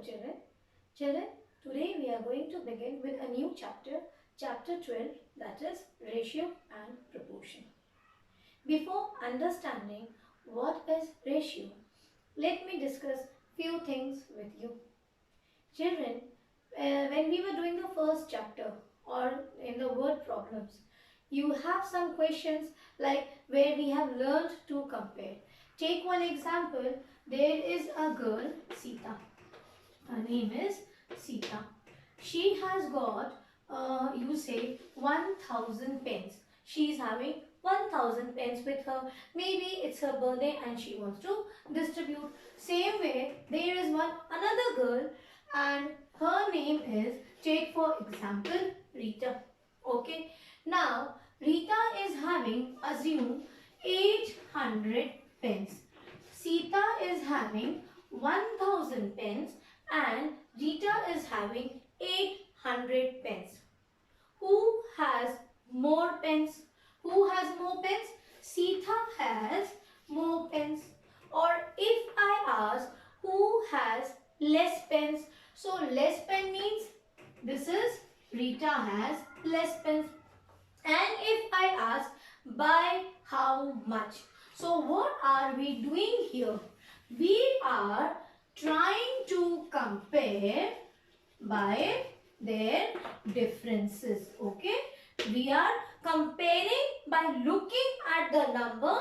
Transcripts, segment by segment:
children. Children, today we are going to begin with a new chapter, chapter 12, that is ratio and proportion. Before understanding what is ratio, let me discuss few things with you. Children, when we were doing the first chapter or in the word problems, you have some questions like where we have learned to compare. Take one example. There is a girl, Sita. Her name is Sita. She has got, you say, 1000 pens. She is having 1000 pens with her. Maybe it's her birthday and she wants to distribute. Same way, there is another girl and her name is, take for example, Rita. Okay. Now, Rita is having, assume, 800 pens. Sita is having 1000 pens and Rita is having 800 pens. Who has more pens? Who has more pens? Sita has more pens. Or if I ask who has less pens, so less pen means this is Rita has less pens. And if I ask by how much, so what are we doing here? We are trying to compare by their differences. Okay, we are comparing by looking at the number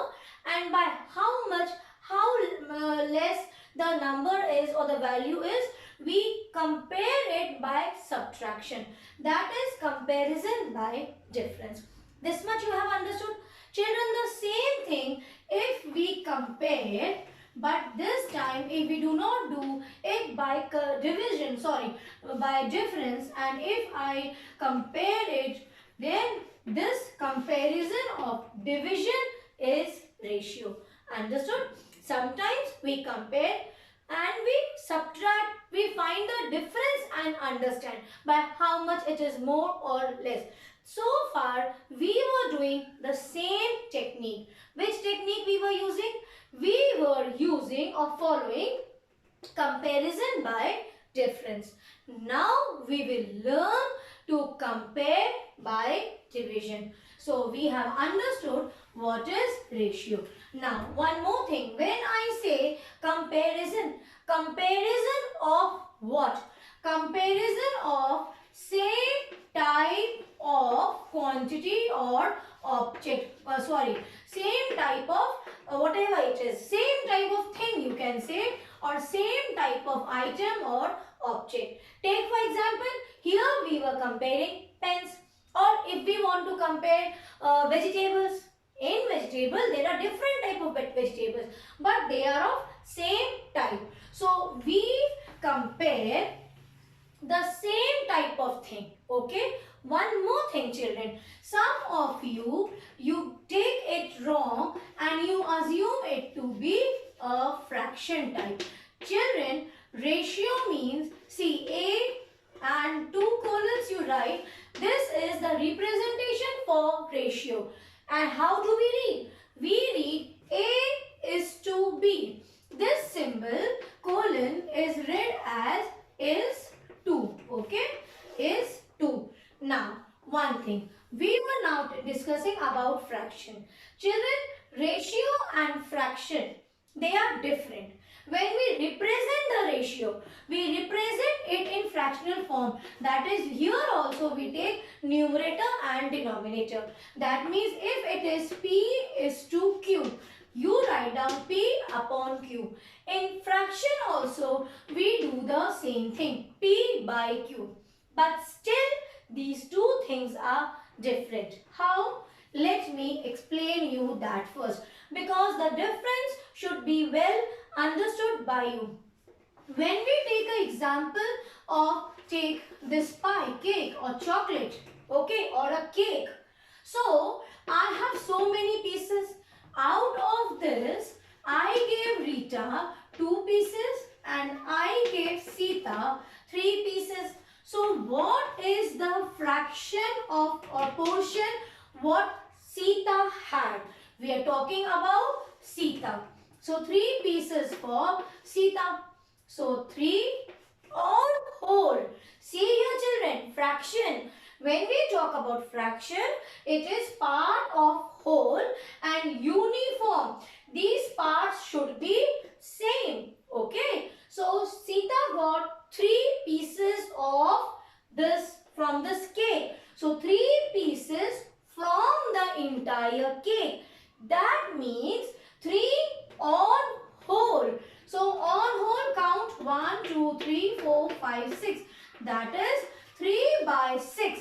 and by how much, how less the number is or the value is, we compare it by subtraction. That is comparison by difference. This much you have understood. Children, the same thing if we compare, but this time if we do not do it by division, by difference, and if I compare it, then this comparison of division is ratio. Understood? Sometimes we compare and we subtract, we find the difference and understand by how much it is more or less. So far we were doing the same technique. Which technique we were using? We were using or following comparison by difference. Now we will learn to compare by division. So we have understood what is ratio. Now one more thing. When I say comparison, comparison of what? Comparison of same type of quantity or object. Same type of whatever it is. Same type of thing you can say, or same type of item or object. Take for example, here we were comparing pens. Or if we want to compare vegetables, in vegetable there are different type of vegetables, but they are of same type. So we compare the same type of thing. Okay. One more thing, children. Some of you take it wrong and you assume it to be a fraction type. Children, ratio means, see, A and 2 colons you write. This is the representation for ratio. And how do we read? We read A is to B. This symbol, colon, is read as is 2. Okay? Is 2. Now, one thing. We were now discussing about fraction. Children, ratio and fraction, they are different. When we represent the ratio, we represent it in fractional form. That is, here also we take numerator and denominator. That means if it is P is to Q, you write down P upon Q. In fraction also, we do the same thing, P by Q. But still, these two things are different. How? Let me explain you that first, because the difference should be well understood by you. When we take an example of, take this pie, cake or chocolate, okay, or a cake. So, I have so many pieces. Out of this, I gave Rita 2 pieces and I gave Sita 3 pieces. So, what is the fraction of or portion what Sita had? We are talking about Sita. So, 3 pieces for Sita. So, 3 on whole. See here children, fraction. When we talk about fraction, it is part of whole and uniform. These parts should be same. Okay. So Sita got 3 pieces of this from this cake. So 3 pieces from the entire cake. That means 3 on whole. So on whole count 1, 2, 3, 4, 5, 6. That is 3 by 6.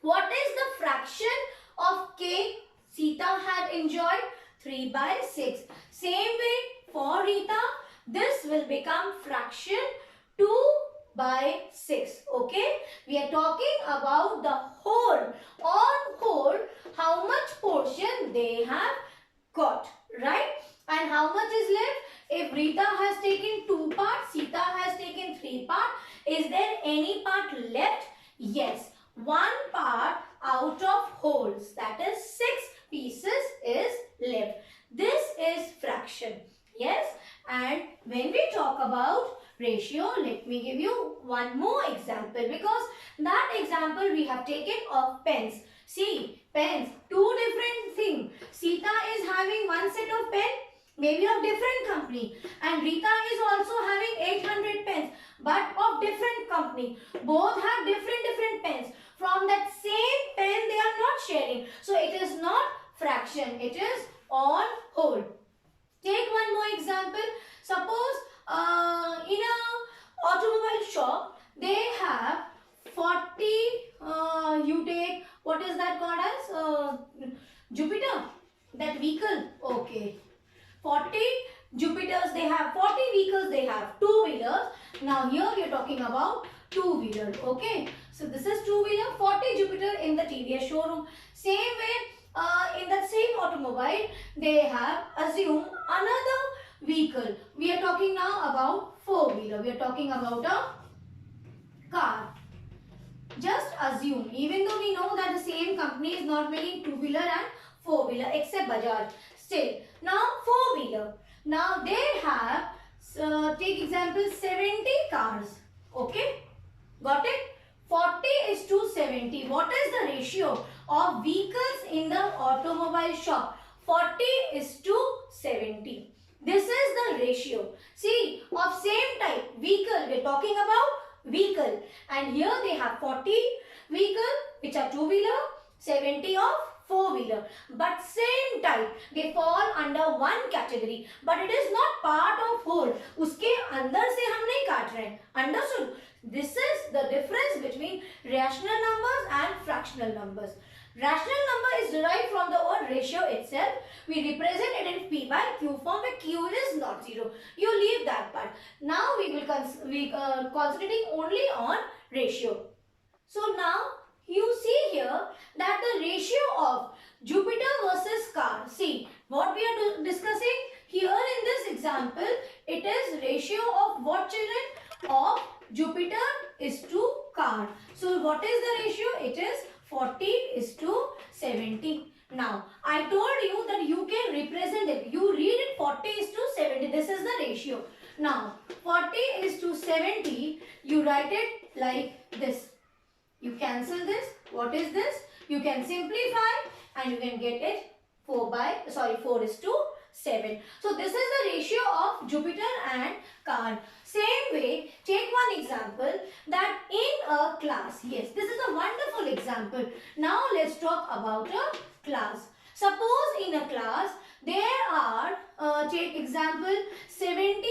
What is the fraction of cake Sita had enjoyed? 3 by 6. Same way for Rita, this will become fraction 2 by 6. Okay, we are talking about the whole. On whole, how much portion they have got, right? And how much is left? If Rita has taken 2 parts, Sita has taken 3 parts. Is there any part left? Yes, 1 part out of wholes, that is 6 pieces is left. This is fraction. Yes, and when we talk about ratio, let me give you one more example, because that example we have taken of pens. See, pens, 2 different things. Sita is having one set of pen, maybe of different company, and Rita is also having 800 pens, but of different company. Both have different pens. From that same pen they are not sharing. So it is not fraction, it is on whole. Take one more example. Suppose in a automobile shop they have 40, you take, what is that called as? Jupiter, that vehicle. Okay. 40 Jupiters they have, 40 vehicles they have, 2-wheelers. Now here we are talking about 2-wheeler. Okay. So this is 2-wheeler, 40 Jupiter in the TVS showroom. Same way, in that same automobile, they have assumed another vehicle. We are talking now about 4-wheeler. We are talking about a car. Just assume, even though we know that the same company is not making 2-wheeler and 4-wheeler except Bajaj. Still, now 4-wheeler. Now they have, take example, 70 cars. Okay, got it? 40 is to 70. What is the ratio of vehicles in the automobile shop? 40 is to 70. This is the ratio. See, of same type, vehicle, we are talking about vehicle. And here they have 40 vehicle which are 2-wheeler, 70 of 4-wheeler. But same type, they fall under one category. But it is not part of whole. Uske andar se hum nahi kaat rahe. Understood? This is the difference between rational numbers and fractional numbers. Rational number is derived from the word ratio itself. We represent it in P by Q form where Q is not 0. You leave that part. Now we will concentrating only on ratio. So now you see here that the ratio of Jupiter versus car. See what we are discussing here in this example. It is ratio of what, children? Of Jupiter is to car. So what is the ratio? It is 40 is to 70. Now I told you that you can represent it. You read it 40 is to 70. This is the ratio. Now 40 is to 70. You write it like this. You cancel this. What is this? You can simplify and you can get it 4 is to 7. So this is the ratio of Jupiter and car. Same way, take one example that in a class. Yes, this is a wonderful example. Now let's talk about a class. Suppose in a class there are, take example 70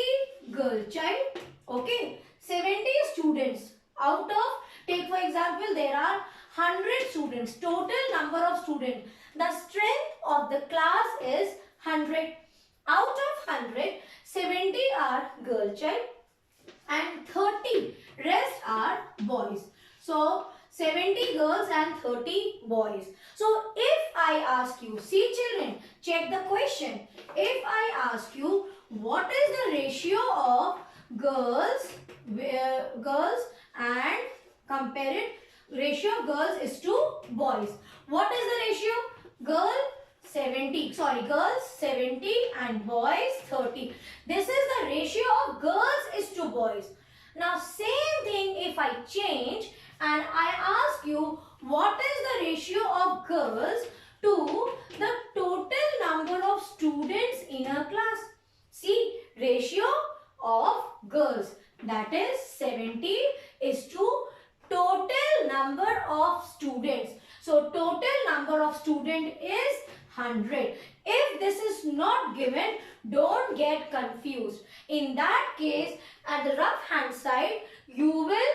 girl child. Okay, 70 students. Out of, take for example, there are 100 students. Total number of students. The strength of the class is 100. Out of 100, 70 are girl child and 30 rest are boys. So 70 girls and 30 boys. So if I ask you, see children, check the question. If I ask you what is the ratio of girls and compare it, ratio of girls is to boys. What is the ratio? Girls 70 and boys 30. This is the ratio of girls is to boys. Now same thing if I change and I ask you what is the ratio of girls to the total number of students in a class. See, ratio of girls, that is 70 is to total number of students. So total number of student is 100. If this is not given, don't get confused. In that case, at the rough hand side, you will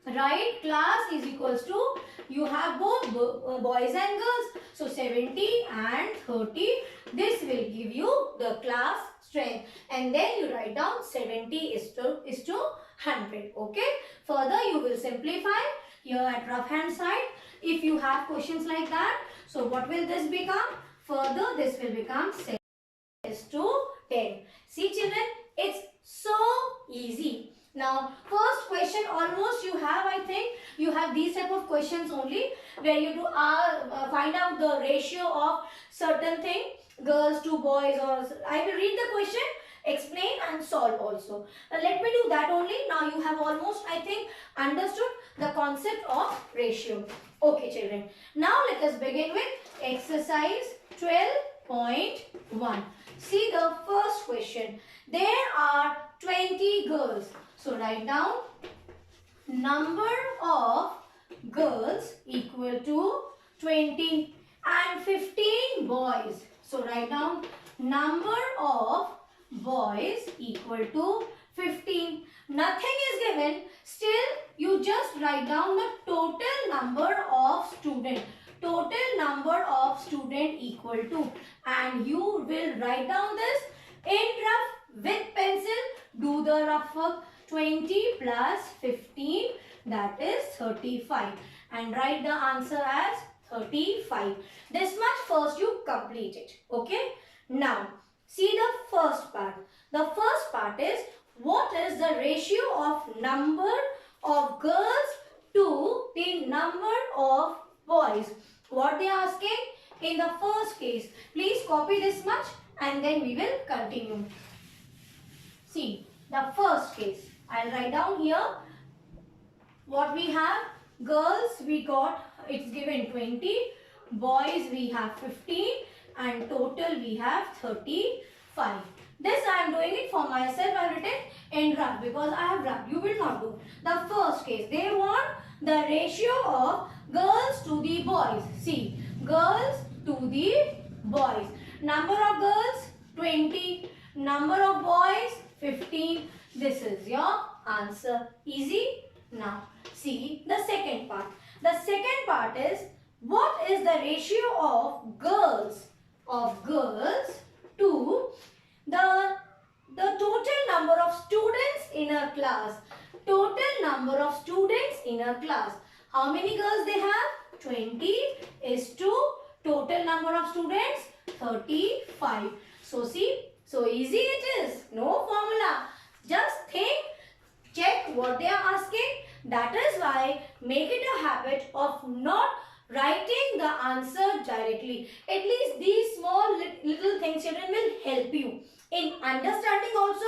write class is equals to, you have both boys and girls. So 70 and 30, this will give you the class strength. And then you write down 70 is to 100. Okay. Further, you will simplify here at rough hand side. If you have questions like that, so what will this become? Further, this will become 7 is to 10. See children, it's so easy. Now, first question almost you have, I think, you have these type of questions only where you do find out the ratio of certain thing, girls to boys, or I will read the question, explain and solve also. Let me do that only. Now you have almost, I think, understood the concept of ratio. Okay children, now let us begin with exercise 12.1. See the first question. There are 20 girls. So write down number of girls equal to 20 and 15 boys. So write down number of boys equal to 15. Nothing is given. Still, you just write down the total number of student. Total number of student equal to. And you will write down this in rough with pencil. Do the rough work. 20 plus 15, that is 35. And write the answer as 35. This much first you complete it. Okay. Now, see the first part. The first part is, what is the ratio of number of girls to the number of boys? What they are asking in the first case. Please copy this much and then we will continue. See, the first case. I'll write down here what we have. Girls we got, it's given 20. Boys we have 15 and total we have 35. This I am doing it for myself. I have written in rough because I have rough. You will not do. The first case, they want the ratio of girls to the boys. See, girls to the boys. Number of girls 20. Number of boys 15. This is your answer. Easy? Now, see the second part. The second part is, what is the ratio of girls to the total number of students in a class. Total number of students in a class. How many girls they have? 20 is to total number of students 35. So see, so easy it is. No formula. Just think, check what they are asking. That is why make it a habit of not writing the answer directly. At least these small little things, children, will help you in understanding also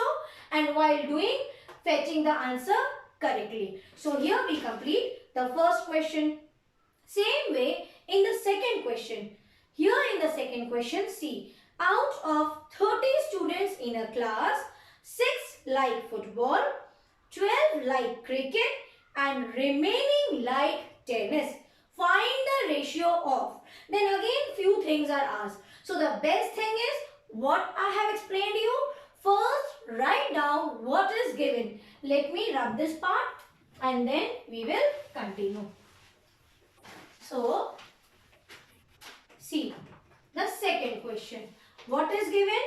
and while doing fetching the answer correctly. So here we complete the first question. Same way in the second question. Here in the second question, see, out of 30 students in a class, 6 like football, 12 like cricket and remaining like tennis. Find the ratio of. Then again few things are asked. So the best thing is what I have explained to you. First write down what is given. Let me rub this part and then we will continue. So see the second question. What is given?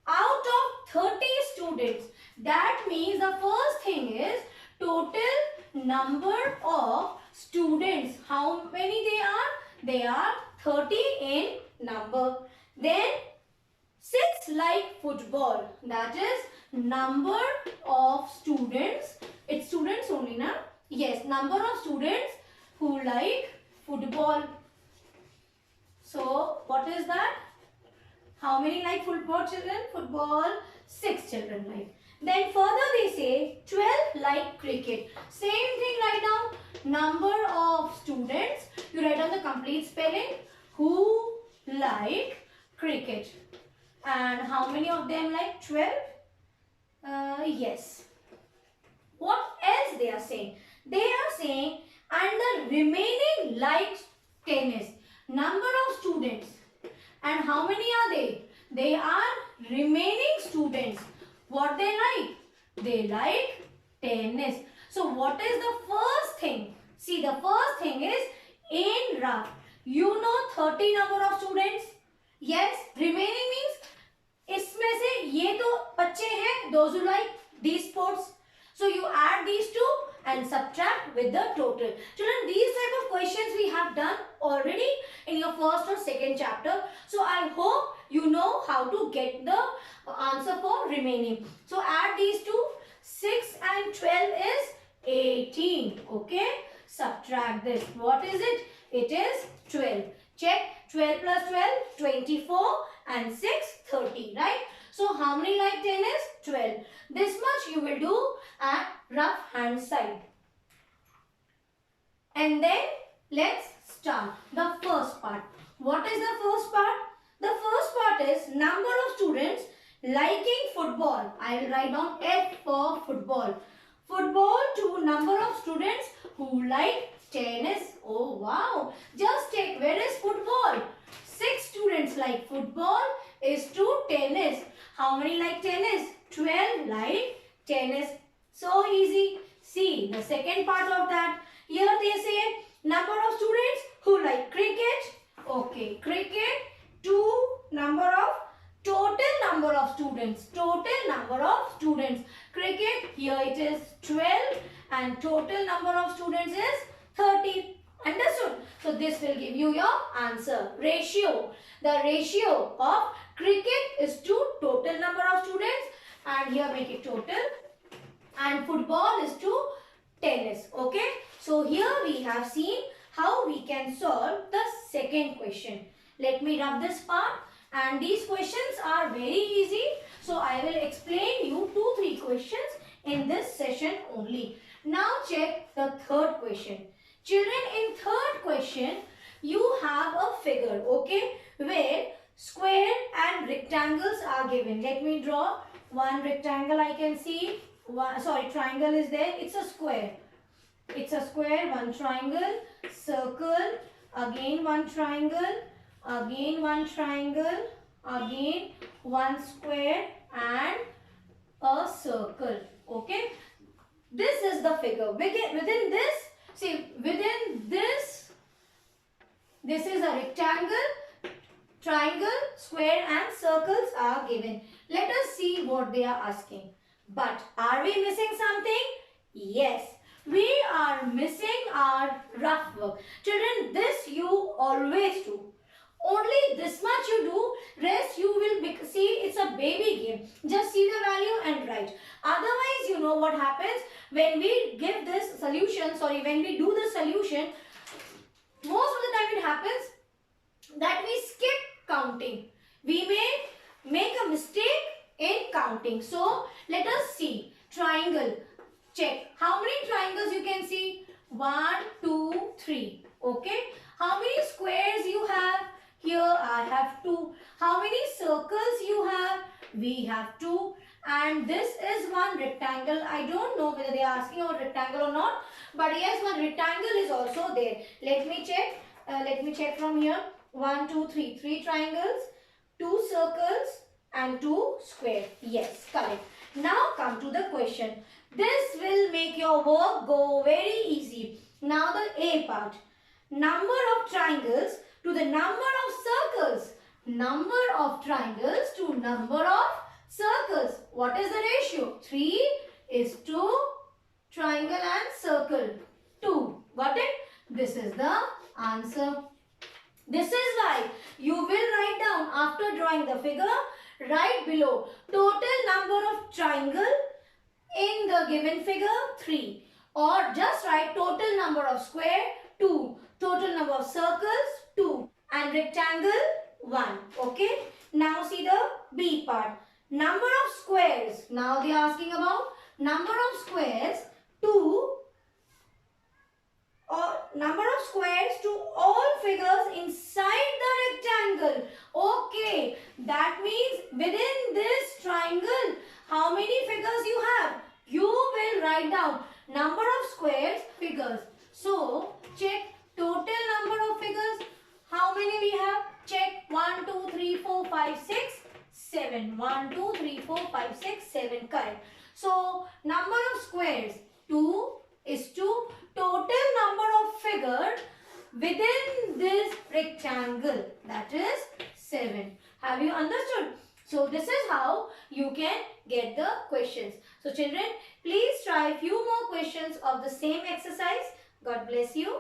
Out of 30 students. That means the first thing is total number of students. How many they are? They are 30 in number. Then 6 like football. That is number of students. It's students only, na? Yes, number of students who like football. So what is that? How many like football children? Football, 6 children like. Then further they say 12 like cricket. Same thing, write down number of students. You write down the complete spelling. Who like cricket. And how many of them like 12? Yes. What else they are saying? They are saying and the remaining likes tennis. Number of students. And how many are they? They are remaining students. What they like? They like tennis. So what is the first thing? See, the first thing is in rough. You know 30 number of students? Yes. Remaining means इसमें से ये तो बच्चे हैं, those who like these sports. So you add these two and subtract with the total. Children, these type of questions we have done already in your first or second chapter. So I hope you know how to get the answer for remaining. So add these two. 6 and 12 is 18. Okay. Subtract this. What is it? It is 12. Check. 12 plus 12, 24 and 6, 30. Right? So how many like tennis? 12. This much you will do at rough hand side. And then let's start the first part. What is the first part? The first part is number of students liking football. I will write down F for football. Football to number of students who like tennis. Oh wow. Just check, where is football? 6 students like football is to tennis. How many like tennis? 12 like tennis. So easy. See the second part of that. Here they say number of students who like cricket. Okay, cricket to total number of students. Total number of students. Cricket, here it is 12 and total number of students is 30. Understood? So this will give you your answer. Ratio. The ratio of cricket is to total number of students and here make it total. And football is to tennis. Okay. So here we have seen how we can solve the second question. Let me rub this part. And these questions are very easy. So I will explain you 2-3 questions in this session only. Now check the third question. Children, in third question, you have a figure, okay, where square and rectangles are given. Let me draw one rectangle. I can see, triangle is there. It's a square. It's a square, one triangle, circle, again one triangle, again one triangle, again one square and a circle. Okay. This is the figure. Within this, see, within this is a rectangle, triangle, square and circles are given. Let us see what they are asking. But are we missing something? Yes. We are missing our rough work. Children, this you always do. Only this much you do, rest you will see, it's a baby game. Just see the value and write. Otherwise, you know what happens when we give this solution, when we do the solution, most of the time it happens that we skip counting. We may make a mistake in counting. So, let us see. Triangle. Check. How many triangles you can see? 1, 2, 3. Okay. How many squares you have? Here I have 2. How many circles you have? We have 2. And this is one rectangle. I don't know whether they are asking about rectangle or not. But yes, one rectangle is also there. Let me check. Let me check from here. 1, 2, 3. 3 triangles, 2 circles and 2 square. Yes, correct. Now come to the question. This will make your work go very easy. Now the A part. Number of triangles to the number of circles. Number of triangles to number of circles. What is the ratio? 3 is to triangle and circle. 2. Got it? This is the answer. This is why you will write down after drawing the figure, right below total number of triangle in the given figure 3, or just write total number of square 2, total number of circles 2 and rectangle 1. Okay. Now see the B part. Number of squares. Now they are asking about number of squares to or number of squares to all figures inside the rectangle. Okay, that means within this triangle, how many figures you have? You will write down number of squares, figures. So, check total number of figures. How many we have? Check 1, 2, 3, 4, 5, 6, 7. 1, 2, 3, 4, 5, 6, 7. Correct. So, number of squares 2 is to total number of figures within this rectangle, that is 7. Have you understood? So this is how you can get the questions. So children, please try few more questions of the same exercise. God bless you.